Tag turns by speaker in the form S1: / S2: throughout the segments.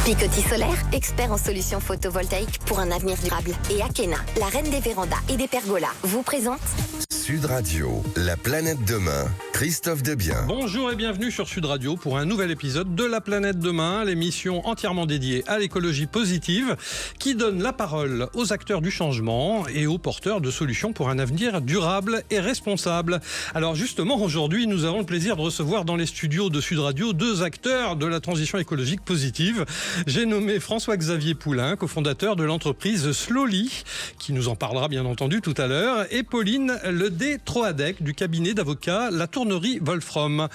S1: Picotis Solaire, expert en solutions photovoltaïques pour un avenir durable. Et Akena, la reine des vérandas et des pergolas, vous présente
S2: Sud Radio, la planète demain, Christophe Debien.
S3: Bonjour et bienvenue sur Sud Radio pour un nouvel épisode de La planète demain, l'émission entièrement dédiée à l'écologie positive qui donne la parole aux acteurs du changement et aux porteurs de solutions pour un avenir durable et responsable. Alors justement, aujourd'hui, nous avons le plaisir de recevoir dans les studios de Sud Radio deux acteurs de la transition écologique positive. J'ai nommé François-Xavier Poulain, cofondateur de l'entreprise Slowly, qui nous en parlera bien entendu tout à l'heure, et Pauline Ledé-Troadec du cabinet d'avocats La Tournerie Wolfrom.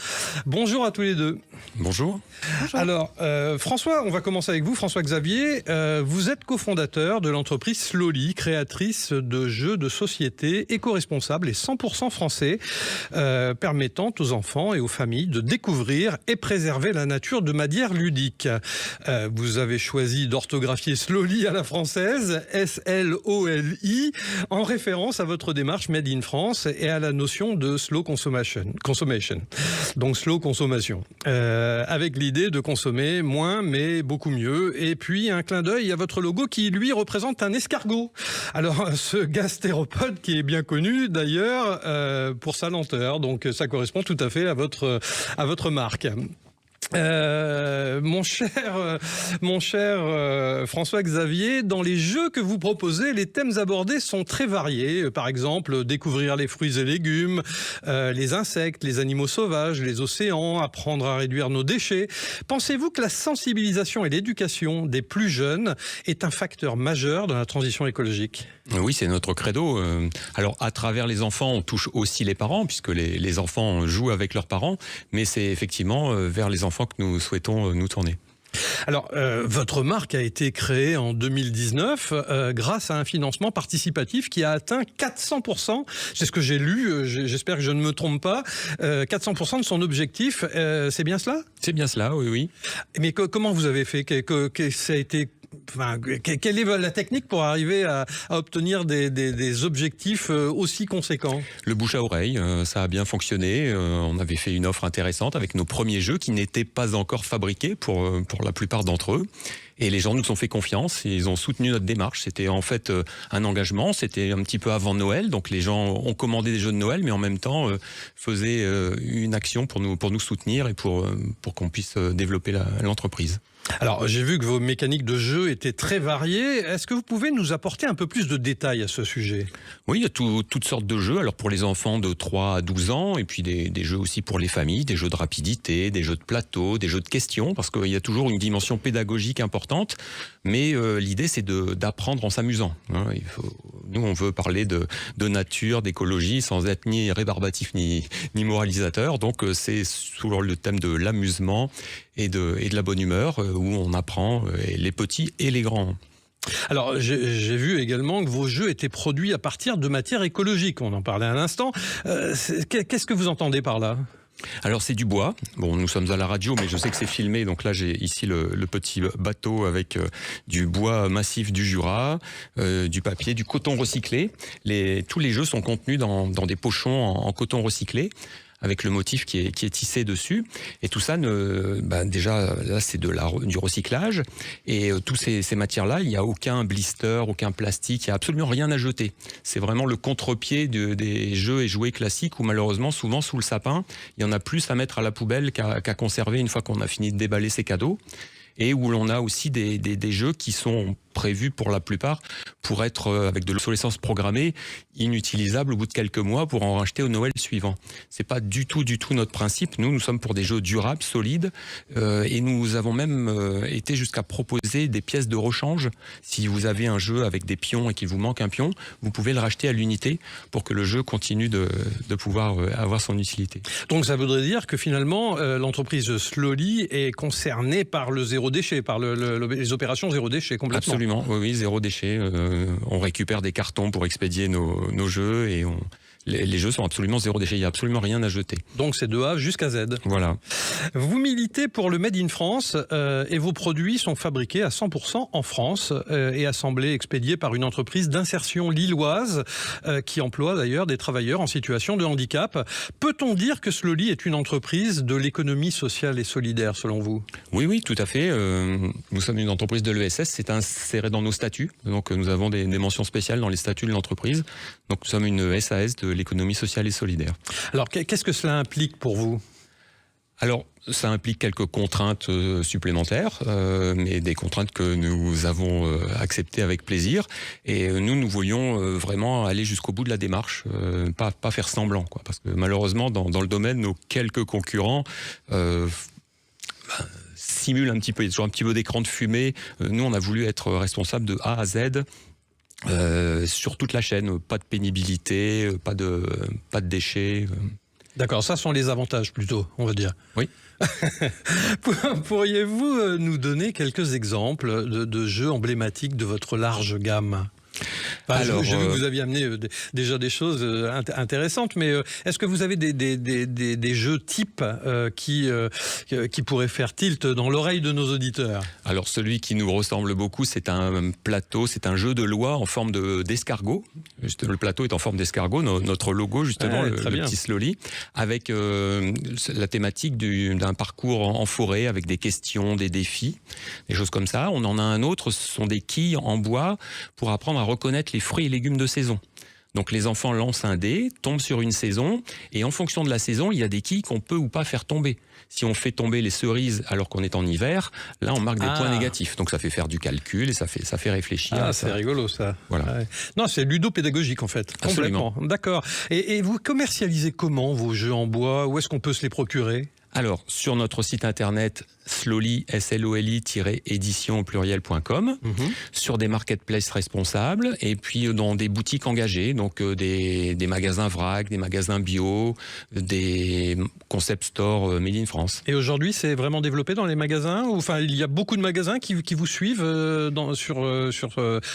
S3: Bonjour à tous les deux.
S4: Bonjour.
S3: Alors, François, on va commencer avec vous. François-Xavier, vous êtes cofondateur de l'entreprise Slowly, créatrice de jeux de société éco-responsables et 100% français, permettant aux enfants et aux familles de découvrir et préserver la nature de manière ludique. Vous avez choisi d'orthographier Slowly à la française, S-L-O-L-I, en référence à votre démarche Made in France et à la notion de slow consummation. Donc slow consommation. Avec l'idée de consommer moins mais beaucoup mieux. Et puis un clin d'œil à votre logo qui lui représente un escargot. Alors ce gastéropode qui est bien connu d'ailleurs pour sa lenteur. Donc ça correspond tout à fait à votre marque. Mon cher François-Xavier, dans les jeux que vous proposez, les thèmes abordés sont très variés. Par exemple, découvrir les fruits et légumes, les insectes, les animaux sauvages, les océans, apprendre à réduire nos déchets. Pensez-vous que la sensibilisation et l'éducation des plus jeunes est un facteur majeur dans la transition écologique ?
S4: Oui, c'est notre credo. Alors, à travers les enfants, on touche aussi les parents, puisque les enfants jouent avec leurs parents, mais c'est effectivement vers les enfants que nous souhaitons nous tourner.
S3: Alors, votre marque a été créée en 2019 grâce à un financement participatif qui a atteint 400%. C'est ce que j'ai lu, j'espère que je ne me trompe pas. 400% de son objectif, c'est bien cela ?
S4: C'est bien cela, oui.
S3: Mais comment vous avez fait ? Ça a été... Enfin, quelle est la technique pour arriver à obtenir des objectifs aussi conséquents ?
S4: Le bouche à oreille, ça a bien fonctionné. On avait fait une offre intéressante avec nos premiers jeux qui n'étaient pas encore fabriqués pour la plupart d'entre eux. Et les gens nous ont fait confiance, ils ont soutenu notre démarche. C'était en fait un engagement, c'était un petit peu avant Noël, donc les gens ont commandé des jeux de Noël, mais en même temps faisaient une action pour nous soutenir et pour qu'on puisse développer l'entreprise.
S3: Alors, j'ai vu que vos mécaniques de jeu étaient très variées. Est-ce que vous pouvez nous apporter un peu plus de détails à ce sujet ?
S4: Oui, il y a toutes sortes de jeux. Alors, pour les enfants de 3 à 12 ans, et puis des jeux aussi pour les familles, des jeux de rapidité, des jeux de plateau, des jeux de questions, parce qu'il y a toujours une dimension pédagogique importante. Mais l'idée, c'est d'apprendre en s'amusant. Nous, on veut parler de nature, d'écologie, sans être ni rébarbatif ni moralisateur. Donc, c'est sur le thème de l'amusement et de la bonne humeur, où on apprend les petits et les grands.
S3: Alors, j'ai vu également que vos jeux étaient produits à partir de matières écologiques. On en parlait à l'instant. Qu'est-ce que vous entendez par là ?
S4: Alors c'est du bois. Bon, nous sommes à la radio, mais je sais que c'est filmé. Donc là, j'ai ici le petit bateau avec du bois massif du Jura, du papier, du coton recyclé. Tous les jeux sont contenus dans des pochons en coton recyclé, avec le motif qui est tissé dessus. Et tout ça, déjà, là, c'est du recyclage. Et tous ces matières-là, il n'y a aucun blister, aucun plastique, il n'y a absolument rien à jeter. C'est vraiment le contre-pied des jeux et jouets classiques où, malheureusement, souvent, sous le sapin, il y en a plus à mettre à la poubelle qu'à conserver une fois qu'on a fini de déballer ses cadeaux. Et où l'on a aussi des jeux qui sont prévus pour la plupart pour être avec de l'obsolescence programmée, inutilisables au bout de quelques mois pour en racheter au Noël suivant. C'est pas du tout notre principe. Nous sommes pour des jeux durables, solides, et nous avons même été jusqu'à proposer des pièces de rechange. Si vous avez un jeu avec des pions et qu'il vous manque un pion, vous pouvez le racheter à l'unité pour que le jeu continue de pouvoir avoir son utilité.
S3: Donc ça voudrait dire que finalement l'entreprise Slowly est concernée par le zéro déchet, par les opérations zéro déchet complètement.
S4: Absolument, oui, zéro déchet. On récupère des cartons pour expédier nos jeux et Les jeux sont absolument zéro déchet, il n'y a absolument rien à jeter.
S3: Donc c'est de A jusqu'à Z.
S4: Voilà.
S3: Vous militez pour le Made in France et vos produits sont fabriqués à 100% en France et assemblés, expédiés par une entreprise d'insertion lilloise qui emploie d'ailleurs des travailleurs en situation de handicap. Peut-on dire que Slowly est une entreprise de l'économie sociale et solidaire selon vous ?
S4: Oui, tout à fait. Nous sommes une entreprise de l'ESS, c'est inséré dans nos statuts. Donc nous avons des mentions spéciales dans les statuts de l'entreprise. Donc nous sommes une SAS de l'économie sociale et solidaire.
S3: Alors qu'est-ce que cela implique pour vous ?
S4: Alors, ça implique quelques contraintes supplémentaires, mais des contraintes que nous avons acceptées avec plaisir. Et nous voulions vraiment aller jusqu'au bout de la démarche, pas faire semblant, quoi. Parce que malheureusement, dans le domaine, nos quelques concurrents simulent un petit peu, il y a toujours un petit peu d'écran de fumée. Nous, on a voulu être responsable de A à Z. Sur toute la chaîne, pas de pénibilité, pas de déchets.
S3: D'accord, ça sont les avantages plutôt, on va dire.
S4: Oui.
S3: Pourriez-vous nous donner quelques exemples de jeux emblématiques de votre large gamme ? Alors, j'ai vu que vous aviez amené déjà des choses intéressantes, mais est-ce que vous avez des jeux types qui pourraient faire tilt dans l'oreille de nos auditeurs ? Alors,
S4: celui qui nous ressemble beaucoup, c'est un plateau, c'est un jeu de loi en forme d'escargot. Le plateau est en forme d'escargot, notre logo justement, le petit Slowly, avec la thématique d'un parcours en forêt avec des questions, des défis, des choses comme ça. On en a un autre, ce sont des quilles en bois pour apprendre à reconnaître les fruits et légumes de saison. Donc les enfants lancent un dé, tombent sur une saison, et en fonction de la saison, il y a des quilles qu'on peut ou pas faire tomber. Si on fait tomber les cerises alors qu'on est en hiver, là on marque des points négatifs. Donc ça fait faire du calcul et ça fait réfléchir.
S3: Ah, c'est rigolo ça.
S4: Voilà.
S3: Ouais. Non, c'est ludopédagogique en fait.
S4: Absolument.
S3: Complètement. D'accord. Et vous commercialisez comment vos jeux en bois ? Où est-ce qu'on peut se les procurer ?
S4: Alors, sur notre site internet slowly, sloli-édition au pluriel.com, sur des marketplaces responsables, et puis dans des boutiques engagées, donc des magasins vrac, des magasins bio, des concept stores made in France.
S3: Et aujourd'hui, c'est vraiment développé dans les magasins ? Enfin, il y a beaucoup de magasins qui vous suivent sur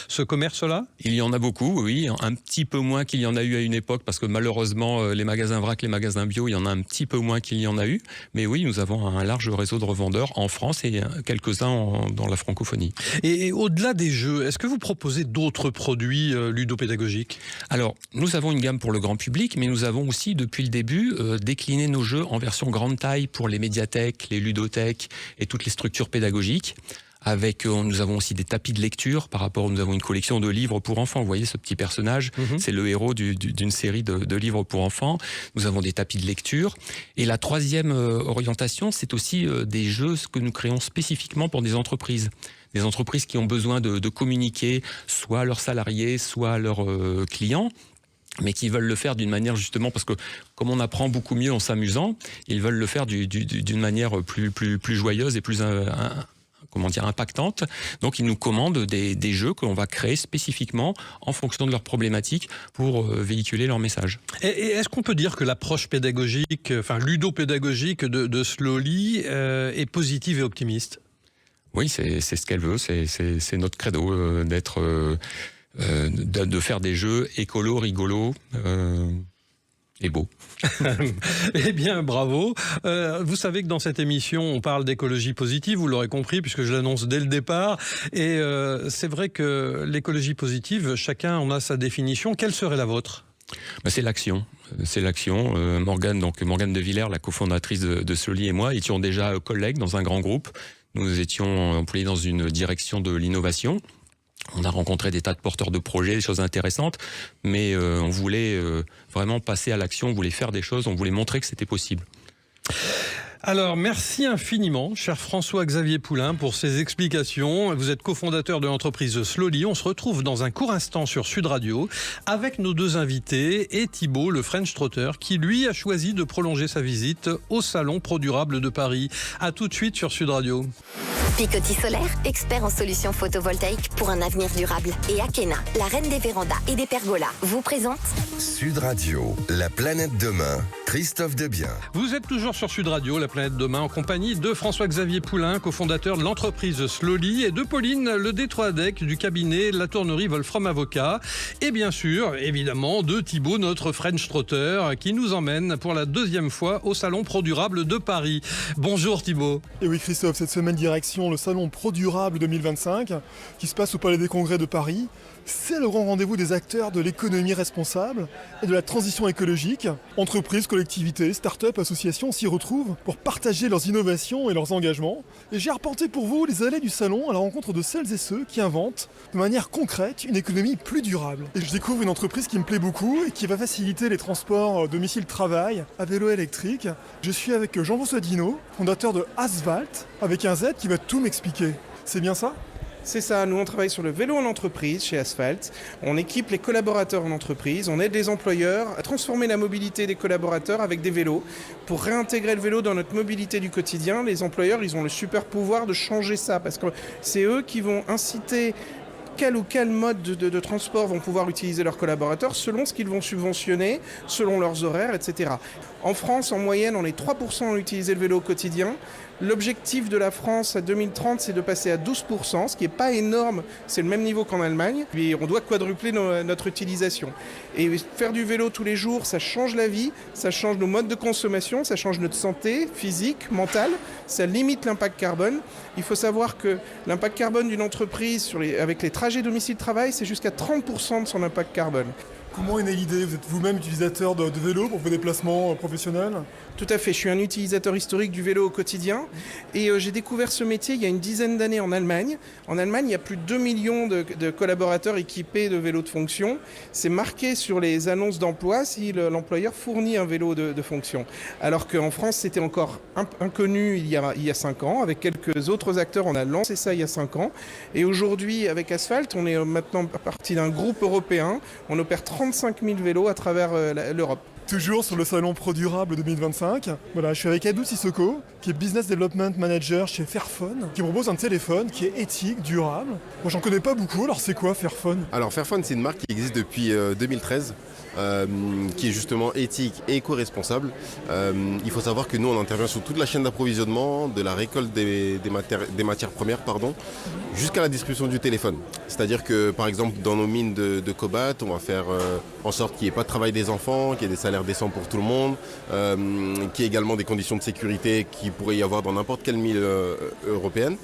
S3: ce commerce-là ?
S4: Il y en a beaucoup, oui. Un petit peu moins qu'il y en a eu à une époque, parce que malheureusement, les magasins vrac, les magasins bio, il y en a un petit peu moins qu'il y en a eu. Mais oui, nous avons un large réseau de revendeurs en France et quelques-uns dans la francophonie.
S3: Et au-delà des jeux, est-ce que vous proposez d'autres produits ludopédagogiques ?
S4: Alors, nous avons une gamme pour le grand public, mais nous avons aussi, depuis le début, décliné nos jeux en version grande taille pour les médiathèques, les ludothèques et toutes les structures pédagogiques. Nous avons aussi des tapis de lecture nous avons une collection de livres pour enfants. Vous voyez ce petit personnage, c'est le héros d'une série de livres pour enfants. Nous avons des tapis de lecture. Et la troisième orientation, c'est aussi des jeux que nous créons spécifiquement pour des entreprises. Des entreprises qui ont besoin de communiquer, soit à leurs salariés, soit à leurs clients, mais qui veulent le faire d'une manière justement, parce que comme on apprend beaucoup mieux en s'amusant, ils veulent le faire d'une manière plus joyeuse et plus impactante. Donc ils nous commandent des jeux que l'on va créer spécifiquement en fonction de leurs problématiques pour véhiculer leur message.
S3: Et est-ce qu'on peut dire que l'approche pédagogique, enfin ludopédagogique de Slowly est positive et optimiste ?
S4: Oui, c'est ce qu'elle veut, c'est notre credo de faire des jeux écolos, rigolos et beaux.
S3: Eh bien, bravo. Vous savez que dans cette émission, on parle d'écologie positive, vous l'aurez compris, puisque je l'annonce dès le départ. Et c'est vrai que l'écologie positive, chacun en a sa définition. Quelle serait la vôtre ?
S4: C'est l'action. C'est l'action. Morgane de Villers, la cofondatrice de Slowly, et moi étions déjà collègues dans un grand groupe. Nous étions employés dans une direction de l'innovation. On a rencontré des tas de porteurs de projets, des choses intéressantes, mais on voulait vraiment passer à l'action, on voulait faire des choses, on voulait montrer que c'était possible.
S3: Alors, merci infiniment, cher François-Xavier Poulain, pour ces explications. Vous êtes cofondateur de l'entreprise Slowly. On se retrouve dans un court instant sur Sud Radio avec nos deux invités et Thibaut, le French Trotter, qui lui a choisi de prolonger sa visite au Salon Pro Durable de Paris. À tout de suite sur Sud Radio.
S1: Picoty Solaire, expert en solutions photovoltaïques pour un avenir durable. Et Akena, la reine des vérandas et des pergolas, vous présente
S2: Sud Radio, la planète demain, Christophe Debiens.
S3: Vous êtes toujours sur Sud Radio, La Planète Demain, en compagnie de François-Xavier Poulain, cofondateur de l'entreprise Slowly, et de Pauline Le Détroadec du cabinet La Tournerie Wolfram Avocat. Et bien sûr, évidemment, de Thibaut, notre French Trotter, qui nous emmène pour la deuxième fois au Salon Pro Durable de Paris. Bonjour Thibaut.
S5: Et oui Christophe, cette semaine direction le Salon Pro Durable 2025, qui se passe au Palais des Congrès de Paris. C'est le grand rendez-vous des acteurs de l'économie responsable et de la transition écologique. Entreprises, collectivités, start-up, associations s'y retrouvent pour partager leurs innovations et leurs engagements. Et j'ai arpenté pour vous les allées du salon à la rencontre de celles et ceux qui inventent de manière concrète une économie plus durable. Et je découvre une entreprise qui me plaît beaucoup et qui va faciliter les transports domicile-travail à vélo électrique. Je suis avec Jean-François Dino, fondateur de Asphalt, avec un Z qui va tout m'expliquer. C'est bien ça ?
S6: C'est ça, nous on travaille sur le vélo en entreprise chez Asphalt. On équipe les collaborateurs en entreprise, on aide les employeurs à transformer la mobilité des collaborateurs avec des vélos. Pour réintégrer le vélo dans notre mobilité du quotidien, les employeurs ils ont le super pouvoir de changer ça parce que c'est eux qui vont inciter quel ou quel mode de transport vont pouvoir utiliser leurs collaborateurs selon ce qu'ils vont subventionner, selon leurs horaires, etc. En France, en moyenne, on est 3% à utiliser le vélo au quotidien. L'objectif de la France à 2030, c'est de passer à 12%, ce qui n'est pas énorme, c'est le même niveau qu'en Allemagne. Puis on doit quadrupler notre utilisation. Et faire du vélo tous les jours, ça change la vie, ça change nos modes de consommation, ça change notre santé physique, mentale, ça limite l'impact carbone. Il faut savoir que l'impact carbone d'une entreprise avec les trajets domicile-travail, c'est jusqu'à 30% de son impact carbone.
S5: Comment est née l'idée ? Vous êtes vous-même utilisateur de vélo pour vos déplacements professionnels ?
S6: Tout à fait, je suis un utilisateur historique du vélo au quotidien et j'ai découvert ce métier il y a une dizaine d'années en Allemagne. En Allemagne, il y a plus de 2 millions de collaborateurs équipés de vélos de fonction. C'est marqué sur les annonces d'emploi si l'employeur fournit un vélo de fonction. Alors qu'en France, c'était encore inconnu il y a 5 ans. Avec quelques autres acteurs, on a lancé ça il y a 5 ans. Et aujourd'hui, avec Asphalt, on est maintenant partie d'un groupe européen. On opère 35 000 vélos à travers l'Europe.
S5: Toujours sur le Salon Pro Durable 2025. Voilà, je suis avec Adou Sissoko, qui est Business Development Manager chez Fairphone, qui propose un téléphone qui est éthique, durable. Moi, j'en connais pas beaucoup, alors c'est quoi Fairphone ?
S7: Alors Fairphone, c'est une marque qui existe depuis 2013. Qui est justement éthique et éco-responsable. Il faut savoir que nous, on intervient sur toute la chaîne d'approvisionnement, de la récolte des matières premières, jusqu'à la distribution du téléphone. C'est-à-dire que, par exemple, dans nos mines de cobalt, on va faire en sorte qu'il n'y ait pas de travail des enfants, qu'il y ait des salaires décents pour tout le monde, qu'il y ait également des conditions de sécurité qu'il pourrait y avoir dans n'importe quelle mine européenne.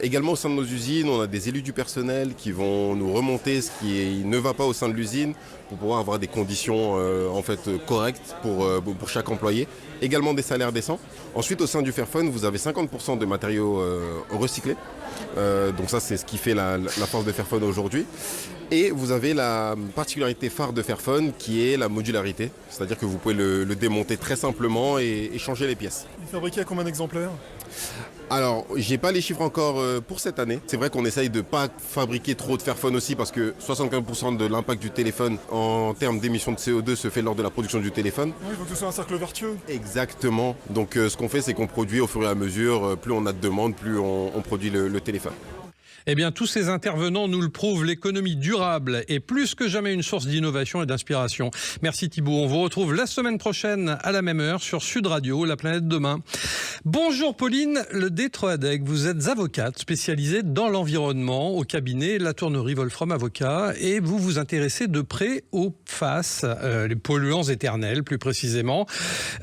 S7: Également au sein de nos usines, on a des élus du personnel qui vont nous remonter ce qui ne va pas au sein de l'usine pour pouvoir avoir des conditions correctes pour chaque employé. Également des salaires décents. Ensuite, au sein du Fairphone, vous avez 50% de matériaux recyclés. Donc ça, c'est ce qui fait la force de Fairphone aujourd'hui. Et vous avez la particularité phare de Fairphone qui est la modularité. C'est-à-dire que vous pouvez le démonter très simplement et changer les pièces.
S5: Il est fabriqué à combien d'exemplaires ?
S7: Alors, j'ai pas les chiffres encore pour cette année. C'est vrai qu'on essaye de pas fabriquer trop de Fairphone aussi parce que 75% de l'impact du téléphone en termes d'émissions de CO2 se fait lors de la production du téléphone.
S5: Oui, il faut que ce soit un cercle vertueux.
S7: Exactement. Donc ce qu'on fait, c'est qu'on produit au fur et à mesure. Plus on a de demandes, plus on produit le téléphone.
S3: Eh bien, tous ces intervenants nous le prouvent, l'économie durable est plus que jamais une source d'innovation et d'inspiration. Merci Thibaut, on vous retrouve la semaine prochaine à la même heure sur Sud Radio, La Planète Demain. Bonjour Pauline Le Détroadec, vous êtes avocate spécialisée dans l'environnement au cabinet La Tournerie Wolfram Avocat et vous vous intéressez de près aux PFAS, les polluants éternels plus précisément.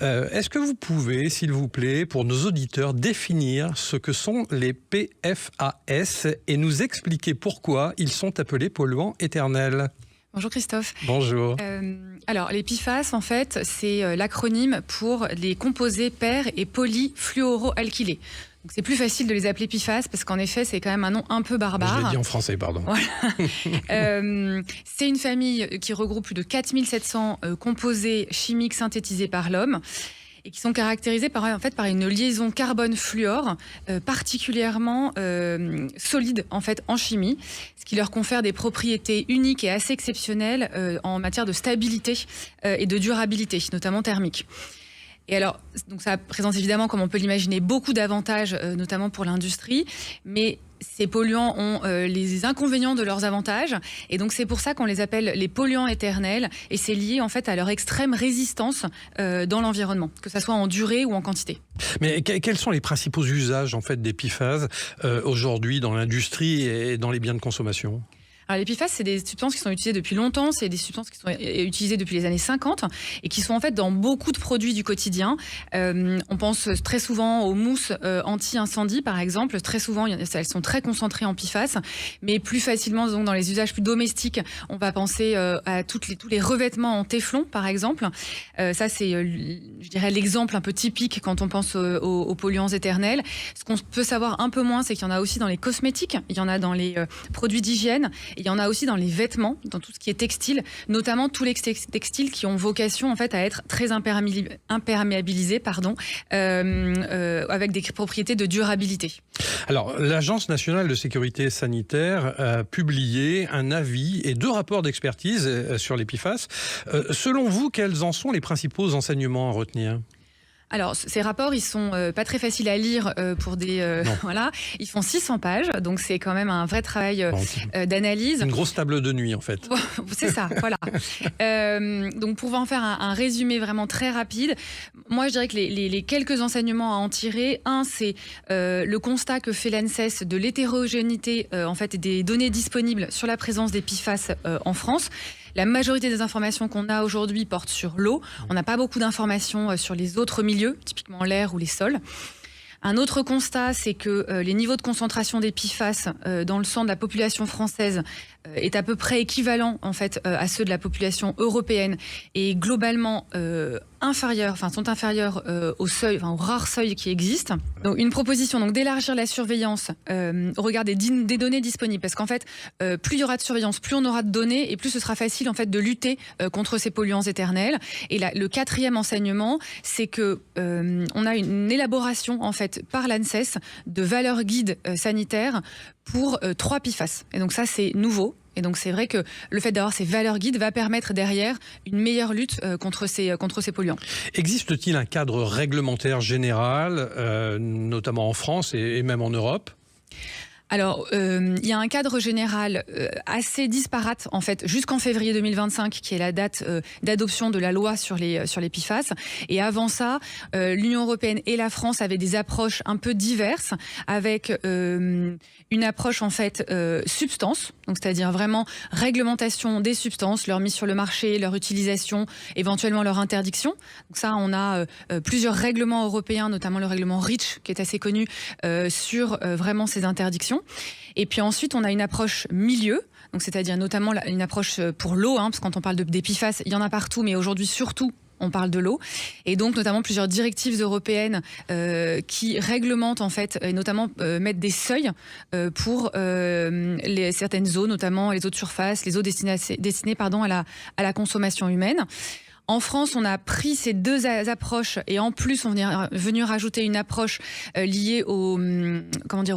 S3: Est-ce que vous pouvez, s'il vous plaît, pour nos auditeurs, définir ce que sont les PFAS et nous expliquer pourquoi ils sont appelés polluants éternels?
S8: Bonjour Christophe.
S3: Bonjour.
S8: Alors les PFAS, en fait, c'est l'acronyme pour les composés per- et polyfluoroalkylés. Donc c'est plus facile de les appeler PFAS parce qu'en effet, c'est quand même un nom un peu barbare.
S3: Je l'ai dit en français, pardon.
S8: Voilà. C'est une famille qui regroupe plus de 4700 composés chimiques synthétisés par l'homme et qui sont caractérisés par une liaison carbone-fluor particulièrement solide en fait en chimie, ce qui leur confère des propriétés uniques et assez exceptionnelles en matière de stabilité et de durabilité, notamment thermique. Et alors, donc ça présente évidemment, comme on peut l'imaginer, beaucoup d'avantages, notamment pour l'industrie, mais ces polluants ont les inconvénients de leurs avantages, et donc c'est pour ça qu'on les appelle les polluants éternels, et c'est lié en fait à leur extrême résistance dans l'environnement, que ça soit en durée ou en quantité.
S3: Mais quels sont les principaux usages en fait des PFAS aujourd'hui dans l'industrie et dans les biens de consommation ?
S8: Alors, les PFAS, c'est des substances qui sont utilisées depuis longtemps, c'est des substances qui sont utilisées depuis les années 50 et qui sont en fait dans beaucoup de produits du quotidien. On pense très souvent aux mousses anti-incendie, par exemple. Très souvent, elles sont très concentrées en PFAS, mais plus facilement donc, dans les usages plus domestiques, on va penser à tous les revêtements en téflon, par exemple. Ça, c'est, je dirais, l'exemple un peu typique quand on pense aux polluants éternels. Ce qu'on peut savoir un peu moins, c'est qu'il y en a aussi dans les cosmétiques, il y en a dans les produits d'hygiène. Il y en a aussi dans les vêtements, dans tout ce qui est textile, notamment tous les textiles qui ont vocation en fait à être très imperméabilisés, avec des propriétés de durabilité.
S3: Alors, l'Agence nationale de sécurité sanitaire a publié un avis et 2 rapports d'expertise sur les PFAS. Selon vous, quels en sont les principaux enseignements à retenir ?
S8: Alors, ces rapports, ils sont pas très faciles à lire pour des... voilà, ils font 600 pages, donc c'est quand même un vrai travail d'analyse.
S3: Une grosse table de nuit, en fait.
S8: C'est ça, voilà. Donc, pour en faire un résumé vraiment très rapide, moi, je dirais que les quelques enseignements à en tirer, un, c'est le constat que fait l'ANSES de l'hétérogénéité en fait, des données disponibles sur la présence des PFAS en France. La majorité des informations qu'on a aujourd'hui portent sur l'eau. On n'a pas beaucoup d'informations sur les autres milieux, typiquement l'air ou les sols. Un autre constat, c'est que les niveaux de concentration des PFAS dans le sang de la population française est à peu près équivalent en fait à ceux de la population européenne et globalement sont inférieurs au seuil, au rare seuil qui existe. Donc une proposition donc d'élargir la surveillance au regard des données disponibles, parce qu'en fait plus il y aura de surveillance, plus on aura de données et plus ce sera facile en fait de lutter contre ces polluants éternels. Et le 4e enseignement, c'est que on a une élaboration en fait par l'ANSES de valeurs guides sanitaires pour 3 PFAS. Et donc ça, c'est nouveau. Et donc c'est vrai que le fait d'avoir ces valeurs guides va permettre derrière une meilleure lutte contre ces polluants.
S3: Existe-t-il un cadre réglementaire général, notamment en France et même en Europe ?
S8: Alors, il y a un cadre général assez disparate, en fait, jusqu'en février 2025, qui est la date d'adoption de la loi sur les PFAS. Et avant ça, l'Union européenne et la France avaient des approches un peu diverses, avec une approche, en fait, substance, donc c'est-à-dire vraiment réglementation des substances, leur mise sur le marché, leur utilisation, éventuellement leur interdiction. Donc ça, on a plusieurs règlements européens, notamment le règlement REACH, qui est assez connu, sur vraiment ces interdictions. Et puis ensuite, on a une approche milieu, donc c'est-à-dire notamment une approche pour l'eau, parce que quand on parle des PFAS, il y en a partout, mais aujourd'hui surtout, on parle de l'eau. Et donc notamment plusieurs directives européennes qui réglementent en fait, et notamment mettent des seuils pour certaines eaux, notamment les eaux de surface, les eaux destinées à la consommation humaine. En France, on a pris ces 2 approches et en plus, on est venu rajouter une approche liée aux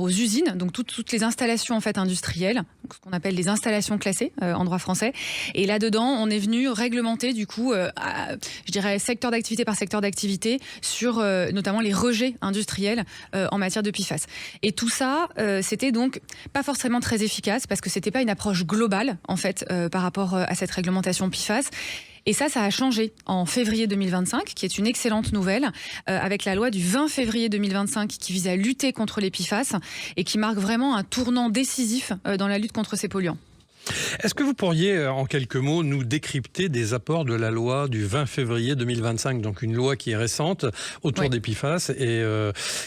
S8: usines, donc toutes les installations en fait industrielles, ce qu'on appelle les installations classées en droit français. Et là-dedans, on est venu réglementer du coup, je dirais secteur d'activité par secteur d'activité, sur notamment les rejets industriels en matière de PFAS. Et tout ça, c'était donc pas forcément très efficace parce que c'était pas une approche globale en fait par rapport à cette réglementation PFAS. Et ça a changé en février 2025, qui est une excellente nouvelle, avec la loi du 20 février 2025 qui vise à lutter contre les PFAS et qui marque vraiment un tournant décisif dans la lutte contre ces polluants.
S3: Est-ce que vous pourriez, en quelques mots, nous décrypter des apports de la loi du 20 février 2025, donc une loi qui est récente autour des PFAS et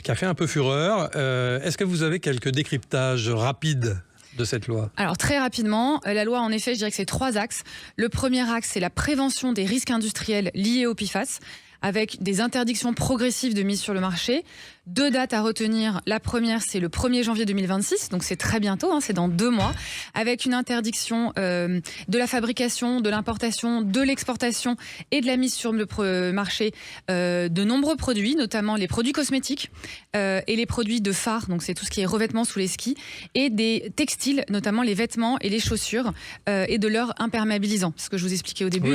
S3: qui a fait un peu fureur. Est-ce que vous avez quelques décryptages rapides de cette loi?
S8: Alors très rapidement, la loi en effet, je dirais que c'est 3 axes. Le premier axe, c'est la prévention des risques industriels liés aux PFAS, avec des interdictions progressives de mise sur le marché. 2 dates à retenir. La première, c'est le 1er janvier 2026, donc c'est très bientôt, c'est dans 2 mois, avec une interdiction de la fabrication, de l'importation, de l'exportation et de la mise sur le marché de nombreux produits, notamment les produits cosmétiques et les produits de phare, donc c'est tout ce qui est revêtement sous les skis, et des textiles, notamment les vêtements et les chaussures, et de leur imperméabilisant, ce que je vous expliquais au début.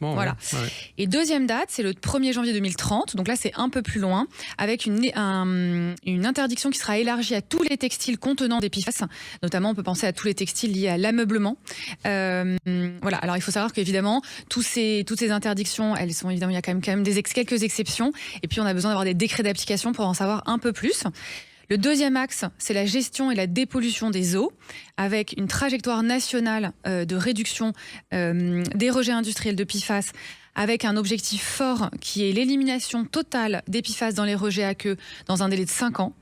S3: Voilà.
S8: Ouais. Et deuxième date, c'est le 1er janvier 2030, donc là c'est un peu plus loin, avec un une interdiction qui sera élargie à tous les textiles contenant des PFAS. Notamment, on peut penser à tous les textiles liés à l'ameublement. Voilà. Alors, il faut savoir qu'évidemment, toutes ces interdictions, elles sont évidemment, il y a quand même quelques exceptions. Et puis, on a besoin d'avoir des décrets d'application pour en savoir un peu plus. Le deuxième axe, c'est la gestion et la dépollution des eaux, avec une trajectoire nationale de réduction des rejets industriels de PFAS, avec un objectif fort qui est l'élimination totale des PFAS dans les rejets à queue dans un délai de 5 ans.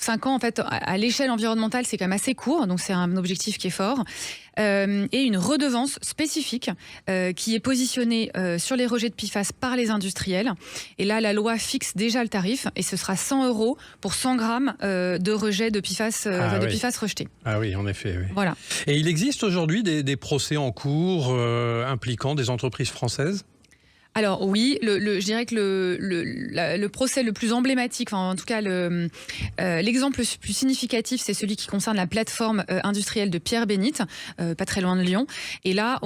S8: 5 ans, en fait, à l'échelle environnementale, c'est quand même assez court, donc c'est un objectif qui est fort. Et une redevance spécifique qui est positionnée sur les rejets de PFAS par les industriels. Et là, la loi fixe déjà le tarif, et ce sera 100 € pour 100 grammes de rejets de PFAS, PFAS rejetés.
S3: Ah oui, en effet. Oui.
S8: Voilà.
S3: Et il existe aujourd'hui des procès en cours impliquant des entreprises françaises ?
S8: Alors oui, je dirais que le procès le plus emblématique, enfin, en tout cas l'exemple le plus significatif, c'est celui qui concerne la plateforme industrielle de Pierre-Bénite, pas très loin de Lyon. Et là,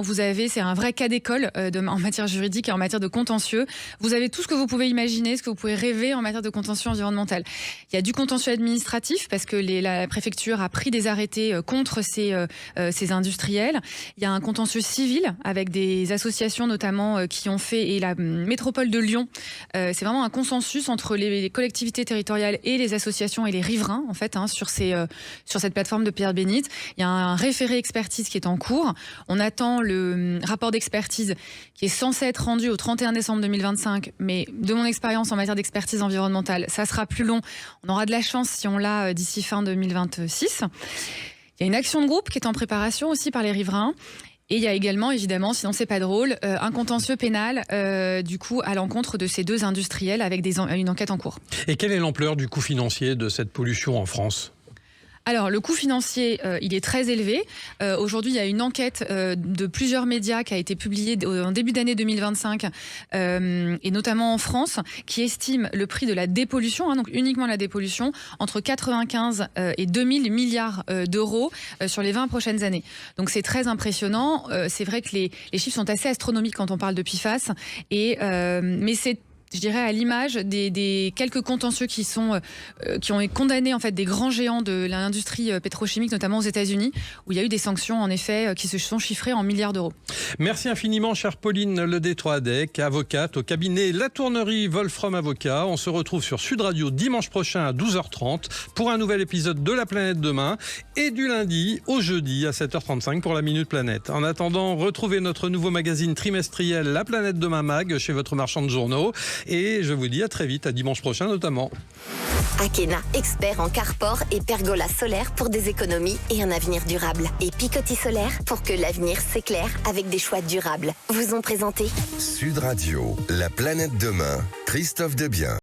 S8: c'est un vrai cas d'école en matière juridique et en matière de contentieux. Vous avez tout ce que vous pouvez imaginer, ce que vous pouvez rêver en matière de contentieux environnemental. Il y a du contentieux administratif parce que la préfecture a pris des arrêtés contre ces industriels. Il y a un contentieux civil avec des associations notamment qui ont fait, et la métropole de Lyon, c'est vraiment un consensus entre les collectivités territoriales et les associations et les riverains en fait sur cette plateforme de Pierre-Bénite. Il y a un référé expertise qui est en cours. On attend le rapport d'expertise qui est censé être rendu au 31 décembre 2025, mais de mon expérience en matière d'expertise environnementale, ça sera plus long. On aura de la chance si on l'a d'ici fin 2026. Il y a une action de groupe qui est en préparation aussi par les riverains. Et il y a également, évidemment, sinon c'est pas drôle, un contentieux pénal du coup à l'encontre de ces deux industriels avec une enquête en cours.
S3: Et quelle est l'ampleur du coût financier de cette pollution en France ?
S8: Alors, le coût financier, il est très élevé. Aujourd'hui, il y a une enquête de plusieurs médias qui a été publiée en début d'année 2025, et notamment en France, qui estime le prix de la dépollution, donc uniquement la dépollution, entre 95 et 2000 milliards d'euros sur les 20 prochaines années. Donc, c'est très impressionnant. C'est vrai que les chiffres sont assez astronomiques quand on parle de PFAS, mais c'est, je dirais, à l'image des quelques contentieux qui ont condamné en fait des grands géants de l'industrie pétrochimique, notamment aux États-Unis, où il y a eu des sanctions en effet qui se sont chiffrées en milliards d'euros.
S3: Merci infiniment, chère Pauline Ledétroadec, avocate au cabinet La Tournerie Wolfram Avocat. On se retrouve sur Sud Radio dimanche prochain à 12h30 pour un nouvel épisode de La Planète Demain, et du lundi au jeudi à 7h35 pour la Minute Planète. En attendant, retrouvez notre nouveau magazine trimestriel La Planète Demain Mag chez votre marchand de journaux. Et je vous dis à très vite, à dimanche prochain notamment.
S1: Akena, expert en carport et pergola solaire pour des économies et un avenir durable. Et Picoty Solaire pour que l'avenir s'éclaire avec des choix durables. Vous ont présenté
S2: Sud Radio, La Planète Demain, Christophe Debien.